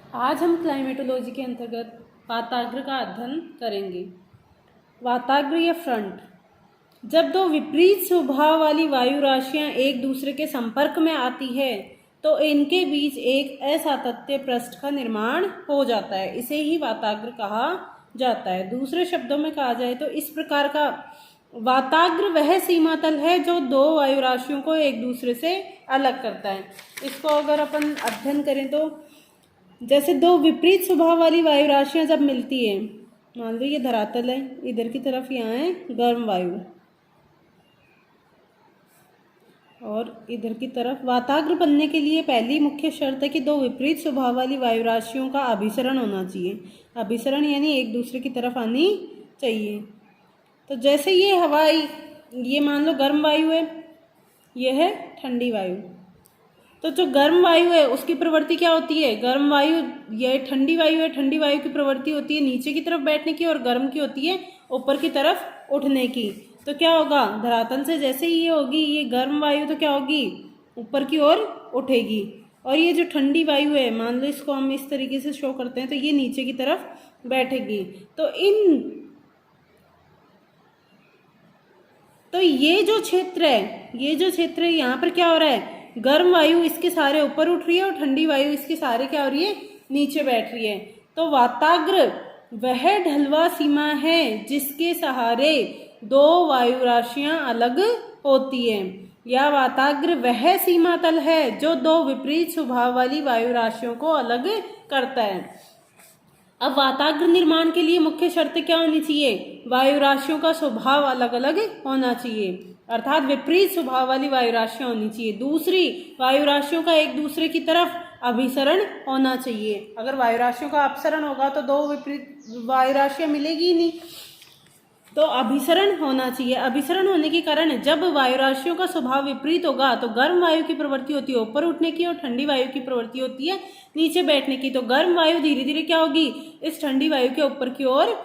आज हम क्लाइमेटोलॉजी के अंतर्गत वाताग्र का अध्ययन करेंगे। वाताग्र या फ्रंट, जब दो विपरीत स्वभाव वाली वायु राशियां एक दूसरे के संपर्क में आती है तो इनके बीच एक असातत्य पृष्ठ का निर्माण हो जाता है। इसे ही वाताग्र कहा जाता है। दूसरे शब्दों में कहा जाए तो इस प्रकार का वाताग्र वह सीमातल है जो दो वायु राशियों को एक दूसरे से अलग करता है। इसको अगर अपन अध्ययन करें तो जैसे दो विपरीत स्वभाव वाली वायु राशियां जब मिलती है, मान लो ये धरातल है, इधर की तरफ यहाँ है गर्म वायु और इधर की तरफ। वाताग्र बनने के लिए पहली मुख्य शर्त है कि दो विपरीत स्वभाव वाली वायु राशियों का अभिसरण होना चाहिए। अभिसरण यानी एक दूसरे की तरफ आनी चाहिए। तो जैसे ये हवाई, ये मान लो गर्म वायु है, यह है ठंडी वायु। तो जो गर्म वायु है उसकी प्रवृत्ति क्या होती है? गर्म वायु, यह ठंडी वायु है, ठंडी वायु की प्रवृत्ति होती है नीचे की तरफ बैठने की और गर्म की होती है ऊपर की तरफ उठने की। तो क्या होगा, धरातल से जैसे ही ये होगी ये गर्म वायु, तो क्या होगी, ऊपर की ओर उठेगी। और ये जो ठंडी वायु है, मान लो इसको हम इस तरीके से शो करते हैं, तो ये नीचे की तरफ बैठेगी। तो ये जो क्षेत्र है, यहाँ पर क्या हो रहा है, गर्म वायु इसके सारे ऊपर उठ रही है और ठंडी वायु इसके सारे क्या हो रही है, नीचे बैठ रही है। तो वाताग्र वह ढलवा सीमा है जिसके सहारे दो वायु राशियां अलग होती है, या वाताग्र वह सीमा तल है जो दो विपरीत स्वभाव वाली वायु राशियों को अलग करता है। अब वाताग्र निर्माण के लिए मुख्य शर्त क्या होनी चाहिए? वायु राशियों का स्वभाव अलग अलग होना चाहिए, अर्थात विपरीत स्वभाव वाली वायु राशियां होनी चाहिए। दूसरी, वायु राशियों का एक दूसरे की तरफ अभिसरण होना चाहिए। अगर वायु राशियों का अपसरण होगा तो दो विपरीत वायु राशियां मिलेगी ही नहीं। तो अभिसरण होना चाहिए। अभिसरण होने के कारण जब वायु राशियों का स्वभाव विपरीत होगा तो गर्म वायु की प्रवृत्ति होती है ऊपर उठने की और ठंडी वायु की प्रवृत्ति होती है नीचे बैठने की। तो गर्म वायु धीरे धीरे क्या होगी, इस ठंडी वायु के ऊपर की ओर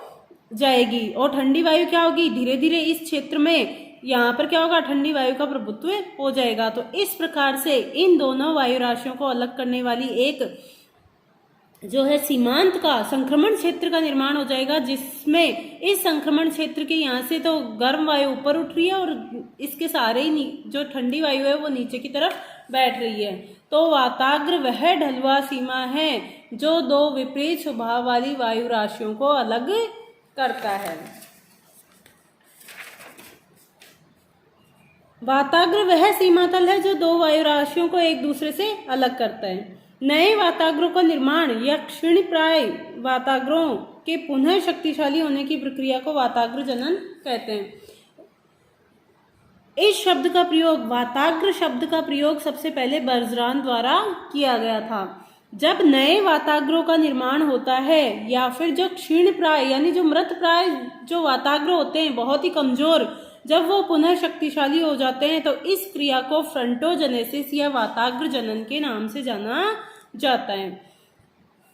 जाएगी और ठंडी वायु क्या होगी, धीरे धीरे इस क्षेत्र में यहाँ पर क्या होगा, ठंडी वायु का प्रभुत्व हो जाएगा। तो इस प्रकार से इन दोनों वायु राशियों को अलग करने वाली एक जो है सीमांत का संक्रमण क्षेत्र का निर्माण हो जाएगा, जिसमें इस संक्रमण क्षेत्र के यहाँ से तो गर्म वायु ऊपर उठ रही है और इसके सारे ही जो ठंडी वायु है वो नीचे की तरफ बैठ रही है। तो वाताग्र वह ढलवा सीमा है जो दो विपरीत स्वभाव वाली वायु राशियों को अलग करता है। वाताग्र वह सीमातल है जो दो वायु राशियों को एक दूसरे से अलग करता है। नए वाताग्रों का निर्माण या क्षीणप्राय वाताग्रों के पुनः शक्तिशाली होने की प्रक्रिया को वाताग्र जनन कहते हैं। इस शब्द का प्रयोग, वाताग्र शब्द का प्रयोग सबसे पहले बर्जरान द्वारा किया गया था। जब नए वाताग्रों का निर्माण होता है या फिर जो क्षीणप्राय यानी जो मृत प्राय जो वाताग्र होते हैं, बहुत ही कमजोर, जब वो पुनः शक्तिशाली हो जाते हैं तो इस क्रिया को फ्रंटोजेनेसिस या वाताग्र जनन के नाम से जाना जाता है।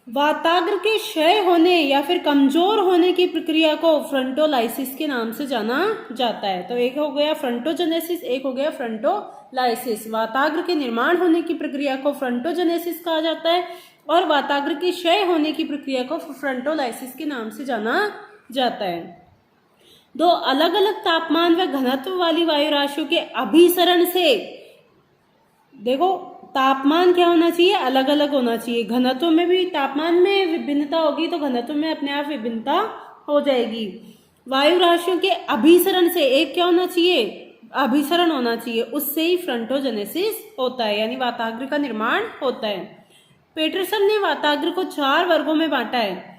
वाताग्र के क्षय होने या फिर कमजोर होने की प्रक्रिया को फ्रंटोलाइसिस के नाम से जाना जाता है। तो एक हो गया फ्रंटोजेनेसिस, एक हो गया फ्रंटोलाइसिस। वाताग्र के निर्माण होने की प्रक्रिया को फ्रंटोजेनेसिस कहा जाता है और वाताग्र के क्षय होने की प्रक्रिया को फ्रंटोलाइसिस के नाम से जाना जाता है। दो अलग अलग तापमान व घनत्व वाली वायु राशियों के अभिसरण से, देखो तापमान क्या होना चाहिए, अलग अलग होना चाहिए। घनत्व में भी, तापमान में विभिन्नता होगी तो घनत्व में अपने आप विभिन्नता हो जाएगी। वायु राशियों के अभिसरण से एक क्या होना चाहिए, अभिसरण होना चाहिए, उससे ही फ्रंटोजेनेसिस होता है यानी वाताग्र का निर्माण होता है। पेटरसन ने वाताग्र को 4 वर्गों में बांटा है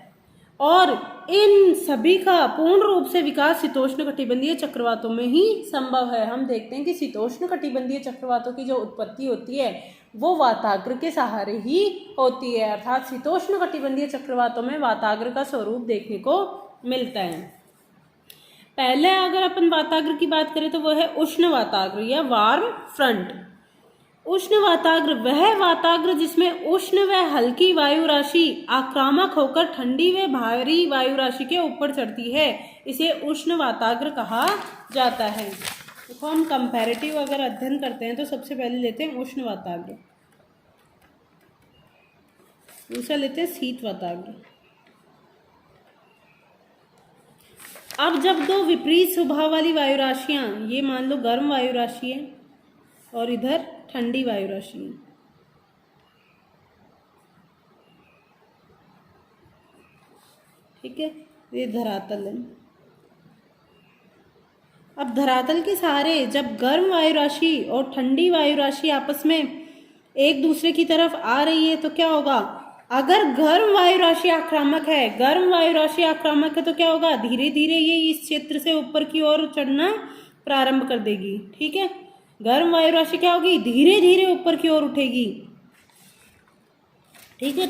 और इन सभी का पूर्ण रूप से विकास शीतोष्ण कटिबंधीय चक्रवातों में ही संभव है। हम देखते हैं कि शीतोष्ण कटिबंधीय चक्रवातों की जो उत्पत्ति होती है वो वाताग्र के सहारे ही होती है, अर्थात शीतोष्ण कटिबंधीय चक्रवातों में वाताग्र का स्वरूप देखने को मिलता है। पहले अगर अपन वाताग्र की बात करें तो वह है उष्ण वाताग्र या वार्म फ्रंट। उष्ण वाताग्र वह वाताग्र जिसमें उष्ण व हल्की वायु राशि आक्रामक होकर ठंडी व भारी वायु राशि के ऊपर चढ़ती है, इसे उष्ण वाताग्र कहा जाता है। देखो हम कंपैरेटिव अगर अध्ययन करते हैं तो सबसे पहले लेते हैं उष्ण वाताग्र। दूसरा लेते हैं शीत वाताग्र। अब जब दो विपरीत स्वभाव वाली वायु राशियां, ये मान लो गर्म वायु राशि है और इधर ठंडी वायु राशि है, ठीक है, ये धरातल है। अब धरातल के सहारे जब गर्म वायु राशि और ठंडी वायु राशि आपस में एक दूसरे की तरफ आ रही है तो क्या होगा? अगर गर्म वायु राशि आक्रामक है, गर्म वायु राशि आक्रामक है तो क्या होगा? धीरे धीरे ये इस क्षेत्र से ऊपर की ओर चढ़ना प्रारंभ कर देगी, ठीक है। गर्म वायु राशि क्या होगी? धीरे धीरे ऊपर की ओर उठेगी, ठीक है।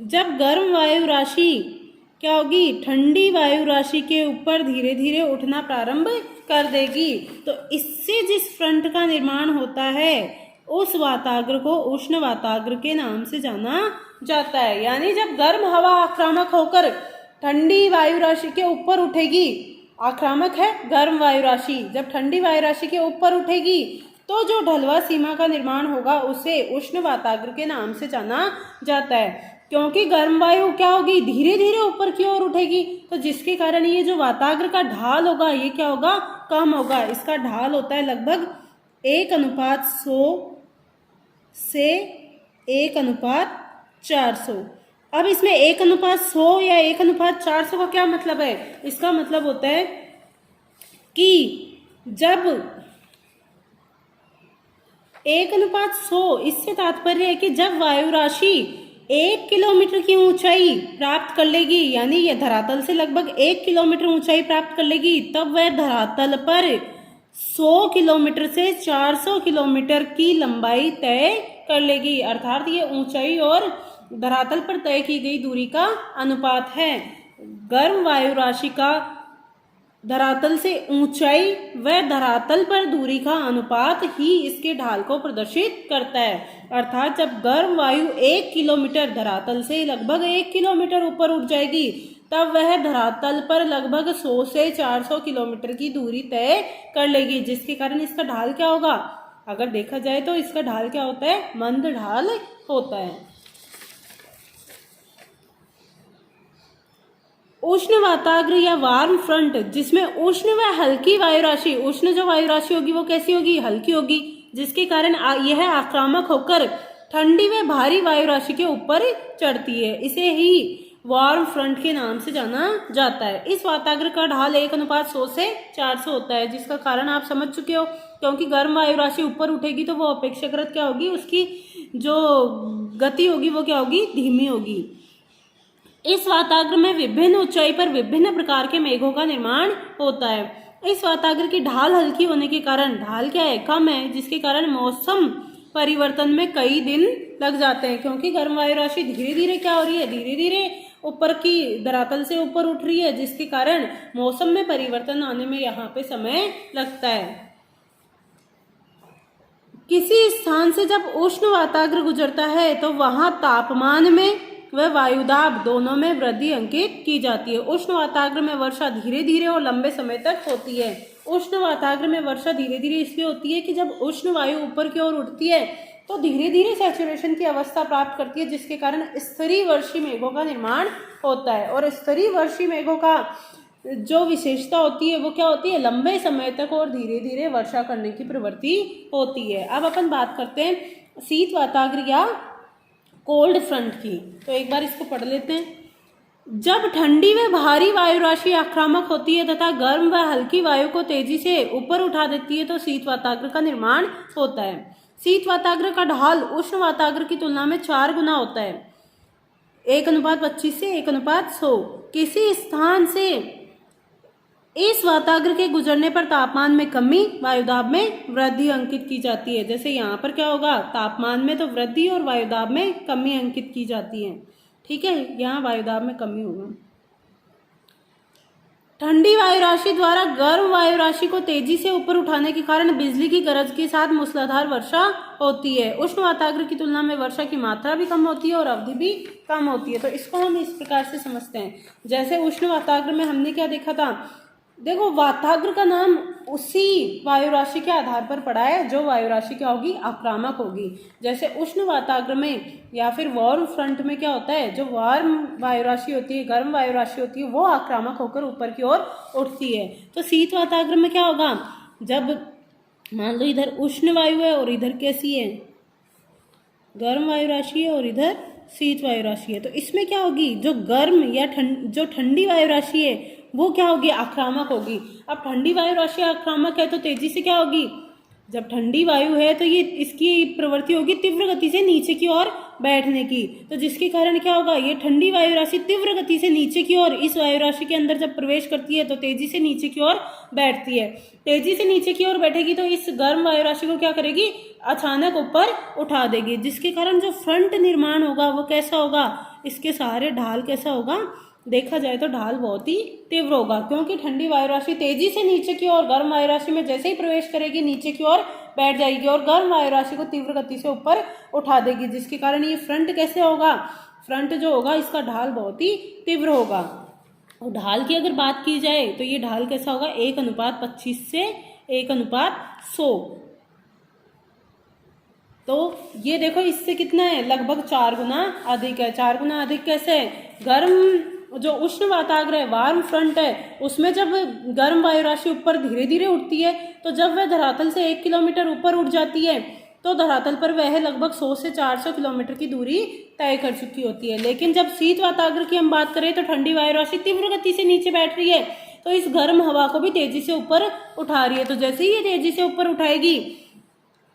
जब गर्म वायु राशि क्या होगी? ठंडी वायु राशि के ऊपर धीरे धीरे उठना प्रारंभ कर देगी, तो इससे जिस फ्रंट का निर्माण होता है उस वाताग्र को उष्ण वाताग्र के नाम से जाना जाता है। यानी जब गर्म हवा आक्रामक होकर ठंडी वायु राशि के ऊपर उठेगी, आक्रामक है गर्म वायु राशि, जब ठंडी वायु राशि के ऊपर उठेगी तो जो ढलवा सीमा का निर्माण होगा उसे उष्ण वाताग्र के नाम से जाना जाता है। क्योंकि गर्म वायु क्या होगी? धीरे धीरे ऊपर की ओर उठेगी, तो जिसके कारण ये जो वाताग्र का ढाल होगा ये क्या होगा? कम होगा। इसका ढाल होता है लगभग 1:100 से 1:400। अब इसमें 1:100 या 1:400 का क्या मतलब है? इसका मतलब होता है कि जब 1:100, इससे तात्पर्य है कि जब वायु राशि 1 किलोमीटर की ऊंचाई प्राप्त कर लेगी, यानी यह धरातल से लगभग 1 किलोमीटर ऊंचाई प्राप्त कर लेगी, तब वह धरातल पर 100 किलोमीटर से 400 किलोमीटर की लंबाई तय कर लेगी। अर्थात ये ऊंचाई और धरातल पर तय की गई दूरी का अनुपात है। गर्म वायु राशि का धरातल से ऊंचाई व धरातल पर दूरी का अनुपात ही इसके ढाल को प्रदर्शित करता है। अर्थात जब गर्म वायु 1 किलोमीटर धरातल से लगभग 1 किलोमीटर ऊपर उठ जाएगी, तब वह धरातल पर लगभग 100 से 400 किलोमीटर की दूरी तय कर लेगी, जिसके कारण इसका ढाल क्या होगा? अगर देखा जाए तो इसका ढाल क्या होता है? मंद ढाल होता है। उष्ण वाताग्र या वार्म फ्रंट, जिसमें उष्ण व हल्की वायु राशि, उष्ण जो वायु राशि होगी वो कैसी होगी? हल्की होगी, जिसके कारण यह आक्रामक होकर ठंडी व भारी वायु राशि के ऊपर चढ़ती है। इसे ही वार्म फ्रंट के नाम से जाना जाता है। इस वाताग्र का ढाल 1:100 से 400 होता है, जिसका कारण आप समझ चुके हो। क्योंकि गर्म वायु राशि ऊपर उठेगी तो वो अपेक्षाकृत क्या होगी? उसकी जो गति होगी वो क्या होगी? धीमी होगी। इस वाताग्र में विभिन्न ऊंचाई पर विभिन्न प्रकार के मेघों का निर्माण होता है। इस वाताग्र की ढाल हल्की होने के कारण, ढाल क्या है? कम है, जिसके कारण मौसम परिवर्तन में कई दिन लग जाते हैं। क्योंकि गर्म वायु राशि धीरे धीरे क्या हो रही है? धीरे धीरे ऊपर की धरातल से ऊपर उठ रही है, जिसके कारण मौसम में परिवर्तन आने में यहाँ पे समय लगता है। किसी स्थान से जब उष्ण वाताग्र गुजरता है तो वहां तापमान में व वायुदाब दोनों में वृद्धि अंकित की जाती है। उष्ण वाताग्र में वर्षा धीरे धीरे और लंबे समय तक होती है। उष्ण वाताग्र में वर्षा धीरे धीरे इसलिए होती है कि जब उष्ण वायु ऊपर की ओर उठती है तो धीरे धीरे सैचुरेशन की अवस्था प्राप्त करती है, जिसके कारण स्तरीय वर्षी मेघों का निर्माण होता है। और स्तरीय वर्षी मेघों का जो विशेषता होती है वो क्या होती है? लंबे समय तक और धीरे धीरे वर्षा करने की प्रवृत्ति होती है। अब अपन बात करते हैं शीत वाताग्र या कोल्ड फ्रंट की। तो एक बार इसको पढ़ लेते हैं। जब ठंडी व भारी वायु राशि आक्रामक होती है तथा गर्म व हल्की वायु को तेजी से ऊपर उठा देती है तो शीत वाताग्र का निर्माण होता है। शीत वाताग्र का ढाल उष्ण वाताग्र की तुलना में 4 गुना होता है, 1:25 से 1:100। किसी स्थान से इस वाताग्र के गुजरने पर तापमान में कमी, वायुदाब में वृद्धि अंकित की जाती है। जैसे यहाँ पर क्या होगा? तापमान में तो वृद्धि और वायुदाब में कमी अंकित की जाती है, ठीक है। यहाँ वायुदाब में कमी होगा। ठंडी वायु राशि द्वारा गर्म वायु राशि को तेजी से ऊपर उठाने के कारण बिजली की गरज के साथ मूसलाधार वर्षा होती है। उष्ण वाताग्र की तुलना में वर्षा की मात्रा भी कम होती है और अवधि भी कम होती है। तो इसको हम इस प्रकार से समझते हैं। जैसे उष्ण वाताग्र में हमने क्या देखा था? देखो वाताग्र का नाम उसी वायु राशि के आधार पर पड़ा है जो वायु राशि क्या होगी, आक्रामक होगी। जैसे उष्ण वाताग्र में या फिर वार्म फ्रंट में क्या होता है, जो वार्म वायु राशि होती है, गर्म वायु राशि होती है, वो आक्रामक होकर ऊपर की ओर उठती है। तो शीत वाताग्र में क्या होगा, जब मान लो इधर उष्ण वायु है और इधर कैसी है, गर्म वायु राशि है और इधर शीत वायु राशि है, तो इसमें क्या होगी, जो गर्म या जो ठंडी वायु राशि है वो क्या होगी, आक्रामक होगी। अब ठंडी वायु राशि आक्रामक है तो तेजी से क्या होगी, जब ठंडी वायु है तो ये इसकी प्रवृत्ति होगी तीव्र गति से नीचे की ओर बैठने की, तो जिसके कारण क्या होगा, ये ठंडी वायु राशि तीव्र गति से नीचे की ओर इस वायु राशि के अंदर जब प्रवेश करती है तो तेजी से नीचे की ओर बैठती है। तेजी से नीचे की ओर बैठेगी तो इस गर्म वायु राशि को क्या करेगी, अचानक ऊपर उठा देगी, जिसके कारण जो फ्रंट निर्माण होगा वो कैसा होगा, इसके सहारे ढाल कैसा होगा, देखा जाए तो ढाल बहुत ही तीव्र होगा, क्योंकि ठंडी वायु राशि तेजी से नीचे की ओर गर्म वायु राशि में जैसे ही प्रवेश करेगी नीचे की ओर बैठ जाएगी और गर्म वायु राशि को तीव्र गति से ऊपर उठा देगी, जिसके कारण ये फ्रंट कैसे होगा, फ्रंट जो होगा इसका ढाल बहुत ही तीव्र होगा। और ढाल की अगर बात की जाए तो ये ढाल कैसा होगा, 1:25 से 1:100। तो ये देखो इससे कितना है, लगभग 4 गुना अधिक है। 4 गुना अधिक कैसे है, गर्म जो उष्ण वाताग्र है, वार्म फ्रंट है, उसमें जब गर्म वायु राशि ऊपर धीरे धीरे उठती है तो जब वह धरातल से 1 किलोमीटर ऊपर उठ जाती है तो धरातल पर वह लगभग 100 से 400 किलोमीटर की दूरी तय कर चुकी होती है। लेकिन जब शीत वाताग्र की हम बात करें तो ठंडी वायु राशि तीव्र गति से नीचे बैठ रही है तो इस गर्म हवा को भी तेजी से ऊपर उठा रही है। तो जैसे ही ये तेजी से ऊपर उठाएगी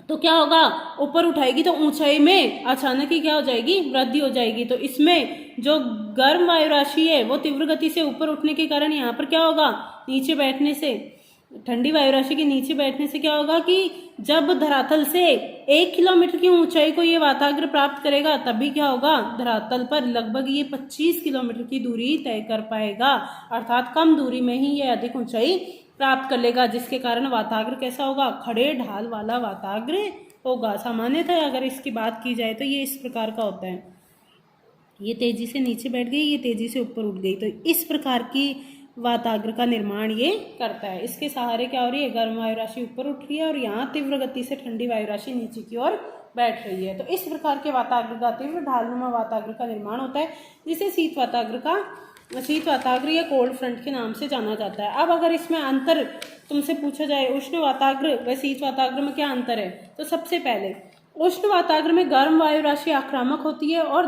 तो क्या होगा, ऊपर उठाएगी तो ऊंचाई में अचानक ही क्या हो जाएगी, वृद्धि हो जाएगी। तो इसमें जो गर्म वायु राशि है वो तीव्र गति से ऊपर उठने के कारण यहाँ पर क्या होगा, नीचे बैठने से, ठंडी वायु राशि के नीचे बैठने से क्या होगा कि जब धरातल से 1 किलोमीटर की ऊंचाई को ये वाताग्र प्राप्त करेगा तभी क्या होगा, धरातल पर लगभग ये 25 किलोमीटर की दूरी तय कर पाएगा, अर्थात कम दूरी में ही ये अधिक ऊंचाई प्राप्त कर लेगा, जिसके कारण वाताग्र कैसा होगा, खड़े ढाल वाला वाताग्र होगा। सामान्यतः अगर इसकी बात की जाए तो ये इस प्रकार का होता है, ये तेजी से नीचे बैठ गई, ये तेजी से ऊपर उठ गई, तो इस प्रकार की वाताग्र का निर्माण ये करता है। इसके सहारे क्या हो रही है, गर्म वायु राशि ऊपर उठ रही है और यहाँ तीव्र गति से ठंडी वायु राशि नीचे की ओर बैठ रही है। तो इस प्रकार के वाताग्र का, तीव्र ढालनुमा वाताग्र का निर्माण होता है, जिसे शीत वाताग्र या कोल्ड फ्रंट के नाम से जाना जाता है। अब अगर इसमें अंतर तुमसे पूछा जाए उष्ण वाताग्र व शीत वाताग्र में क्या अंतर है, तो सबसे पहले उष्ण वाताग्र में गर्म वायु राशि आक्रामक होती है और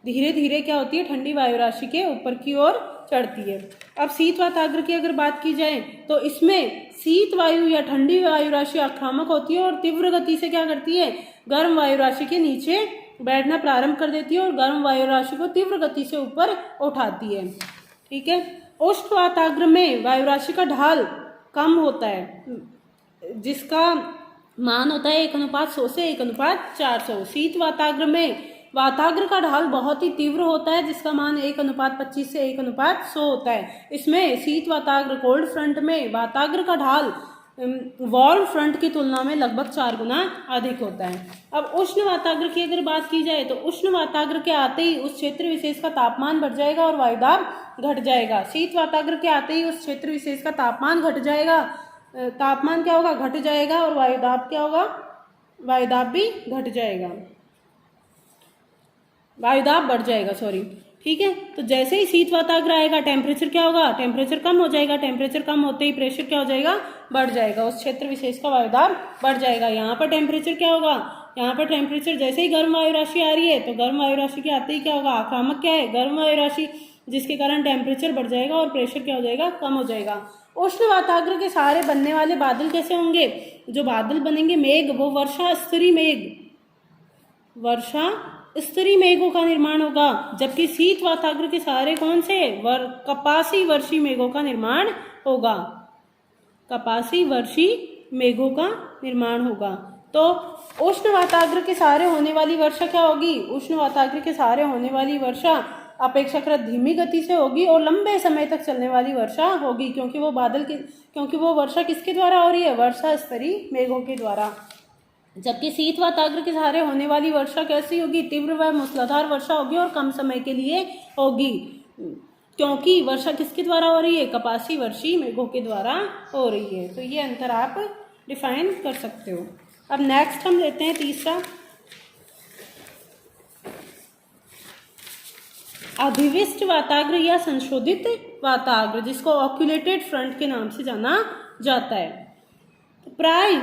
धीरे धीरे क्या होती है, ठंडी वायु राशि के ऊपर की ओर चढ़ती है। अब शीत वाताग्र की अगर बात की जाए तो इसमें शीत वायु या ठंडी वायु राशि आक्रामक होती है और तीव्र गति से क्या करती है, गर्म वायु राशि के नीचे बैठना प्रारंभ कर देती है और गर्म वायु राशि को तीव्र गति से ऊपर उठाती है। ठीक है। उष्ण वाताग्र में वायु राशि का ढाल कम होता है, जिसका मान होता है 1:100 से 1:400। शीत वाताग्र में वाताग्र का ढाल बहुत ही तीव्र होता है, जिसका मान 1:25 से 1:100 होता है। इसमें शीत वाताग्र कोल्ड फ्रंट में वाताग्र का ढाल वार्म फ्रंट की तुलना में लगभग 4 गुना अधिक होता है। अब उष्ण वाताग्र की अगर बात की जाए तो उष्ण वाताग्र के आते ही उस क्षेत्र विशेष का तापमान बढ़ जाएगा और वायुदाब घट जाएगा। शीत वाताग्र के आते ही उस क्षेत्र विशेष का तापमान घट जाएगा, तापमान क्या होगा, घट जाएगा और वायुदाब क्या होगा, वायुदाब भी घट जाएगा, वायुदाब बढ़ जाएगा, सॉरी। ठीक है। तो जैसे ही शीत वाताग्र आएगा टेम्परेचर क्या होगा, टेम्परेचर कम हो जाएगा, टेम्परेचर कम होते ही प्रेशर क्या हो जाएगा, बढ़ जाएगा, उस क्षेत्र विशेष का वायुदाब बढ़ जाएगा। यहाँ पर टेम्परेचर क्या होगा, यहाँ पर टेम्परेचर जैसे ही गर्म वायु राशि आ रही है तो गर्म वायु राशि के आते ही क्या होगा, आक्रामक क्या है, गर्म वायु राशि, जिसके कारण टेम्परेचर बढ़ जाएगा और प्रेशर क्या हो जाएगा, कम हो जाएगा। उष्ण वाताग्र के सहारे बनने वाले बादल कैसे होंगे, जो बादल बनेंगे मेघ, वो वर्षा स्तरीय मेघ, वर्षा स्तरीय मेघों का निर्माण होगा, जबकि शीत वाताग्र के सहारे कौन से कपासी वर्षी मेघों का निर्माण होगा, कपासी वर्षी मेघों का निर्माण होगा। तो उष्ण वाताग्र के सहारे होने वाली वर्षा क्या होगी, उष्ण वाताग्र के सहारे होने वाली वर्षा अपेक्षाकृत धीमी गति से होगी और लंबे समय तक चलने वाली वर्षा होगी, क्योंकि वो वर्षा किसके द्वारा हो रही है, वर्षा स्तरीय मेघों के द्वारा। जबकि शीत वाताग्र के सहारे होने वाली वर्षा कैसी होगी, तीव्र व मूसलाधार वर्षा होगी और कम समय के लिए होगी। क्योंकि वर्षा किसके द्वारा हो रही है, कपासी वर्षी मेघों के द्वारा हो रही है। तो ये अंतर आप डिफाइन कर सकते हो। अब नेक्स्ट हम लेते हैं तीसरा, अभिविष्ट वाताग्र या संशोधित वाताग्र, जिसको ऑक्यूलेटेड फ्रंट के नाम से जाना जाता है। प्राय